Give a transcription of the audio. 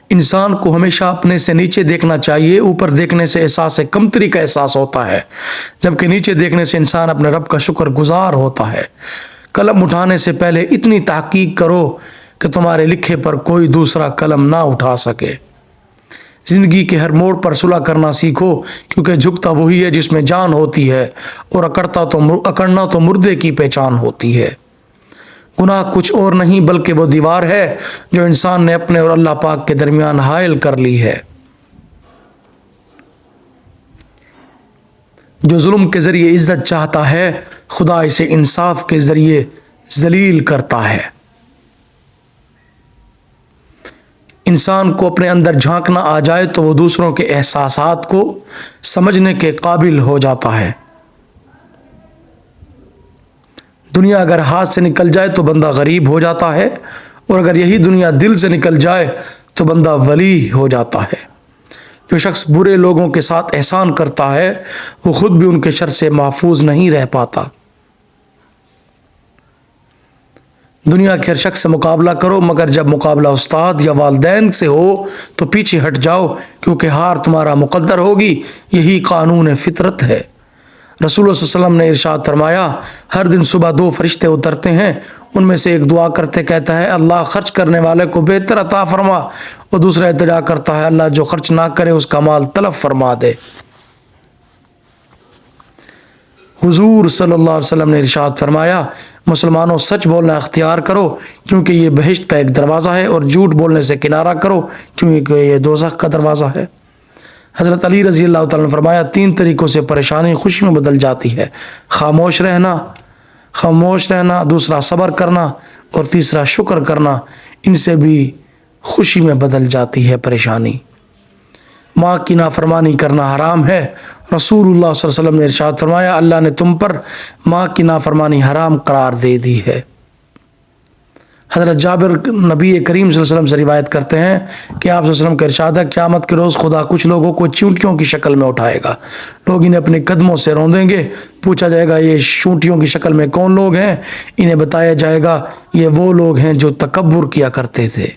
انسان کو ہمیشہ اپنے سے نیچے دیکھنا چاہیے، اوپر دیکھنے سے احساس کمتری کا احساس ہوتا ہے، جبکہ نیچے دیکھنے سے انسان اپنے رب کا شکر گزار ہوتا ہے۔ قلم اٹھانے سے پہلے اتنی تحقیق کرو کہ تمہارے لکھے پر کوئی دوسرا قلم نہ اٹھا سکے۔ زندگی کے ہر موڑ پر صلح کرنا سیکھو، کیونکہ جھکتا وہی ہے جس میں جان ہوتی ہے، اور اکڑنا تو مردے کی پہچان ہوتی ہے۔ گناہ کچھ اور نہیں بلکہ وہ دیوار ہے جو انسان نے اپنے اور اللہ پاک کے درمیان حائل کر لی ہے۔ جو ظلم کے ذریعے عزت چاہتا ہے، خدا اسے انصاف کے ذریعے ذلیل کرتا ہے۔ انسان کو اپنے اندر جھانکنا آ جائے تو وہ دوسروں کے احساسات کو سمجھنے کے قابل ہو جاتا ہے۔ دنیا اگر ہاتھ سے نکل جائے تو بندہ غریب ہو جاتا ہے، اور اگر یہی دنیا دل سے نکل جائے تو بندہ ولی ہو جاتا ہے۔ جو شخص برے لوگوں کے ساتھ احسان کرتا ہے، وہ خود بھی ان کے شر سے محفوظ نہیں رہ پاتا۔ دنیا کے ہر شخص سے مقابلہ کرو، مگر جب مقابلہ استاد یا والدین سے ہو تو پیچھے ہٹ جاؤ، کیونکہ ہار تمہارا مقدر ہوگی، یہی قانون فطرت ہے۔ رسول اللہ صلی اللہ علیہ وسلم نے ارشاد فرمایا، ہر دن صبح 2 فرشتے اترتے ہیں، ان میں سے ایک دعا کرتے کہتا ہے، اللہ خرچ کرنے والے کو بہتر عطا فرما، اور دوسرا التجا کرتا ہے، اللہ جو خرچ نہ کرے اس کا مال تلف فرما دے۔ حضور صلی اللہ علیہ وسلم نے ارشاد فرمایا، مسلمانوں سچ بولنا اختیار کرو، کیونکہ یہ بہشت کا ایک دروازہ ہے، اور جھوٹ بولنے سے کنارہ کرو، کیونکہ یہ دوزخ کا دروازہ ہے۔ حضرت علی رضی اللہ تعالیٰ نے فرمایا، 3 طریقوں سے پریشانی خوشی میں بدل جاتی ہے: خاموش رہنا، دوسرا صبر کرنا، اور تیسرا شکر کرنا۔ ان سے بھی خوشی میں بدل جاتی ہے پریشانی۔ ماں کی نافرمانی کرنا حرام ہے۔ رسول اللہ صلی اللہ علیہ وسلم نے ارشاد فرمایا، اللہ نے تم پر ماں کی نافرمانی حرام قرار دے دی ہے۔ حضرت جابر نبی کریم صلی اللہ علیہ وسلم سے روایت کرتے ہیں کہ آپ صلی اللہ علیہ وسلم کا ارشاد ہے، قیامت کے روز خدا کچھ لوگوں کو چونٹیوں کی شکل میں اٹھائے گا، لوگ انہیں اپنے قدموں سے روندیں گے، پوچھا جائے گا یہ چونٹیوں کی شکل میں کون لوگ ہیں؟ انہیں بتایا جائے گا یہ وہ لوگ ہیں جو تکبر کیا کرتے تھے۔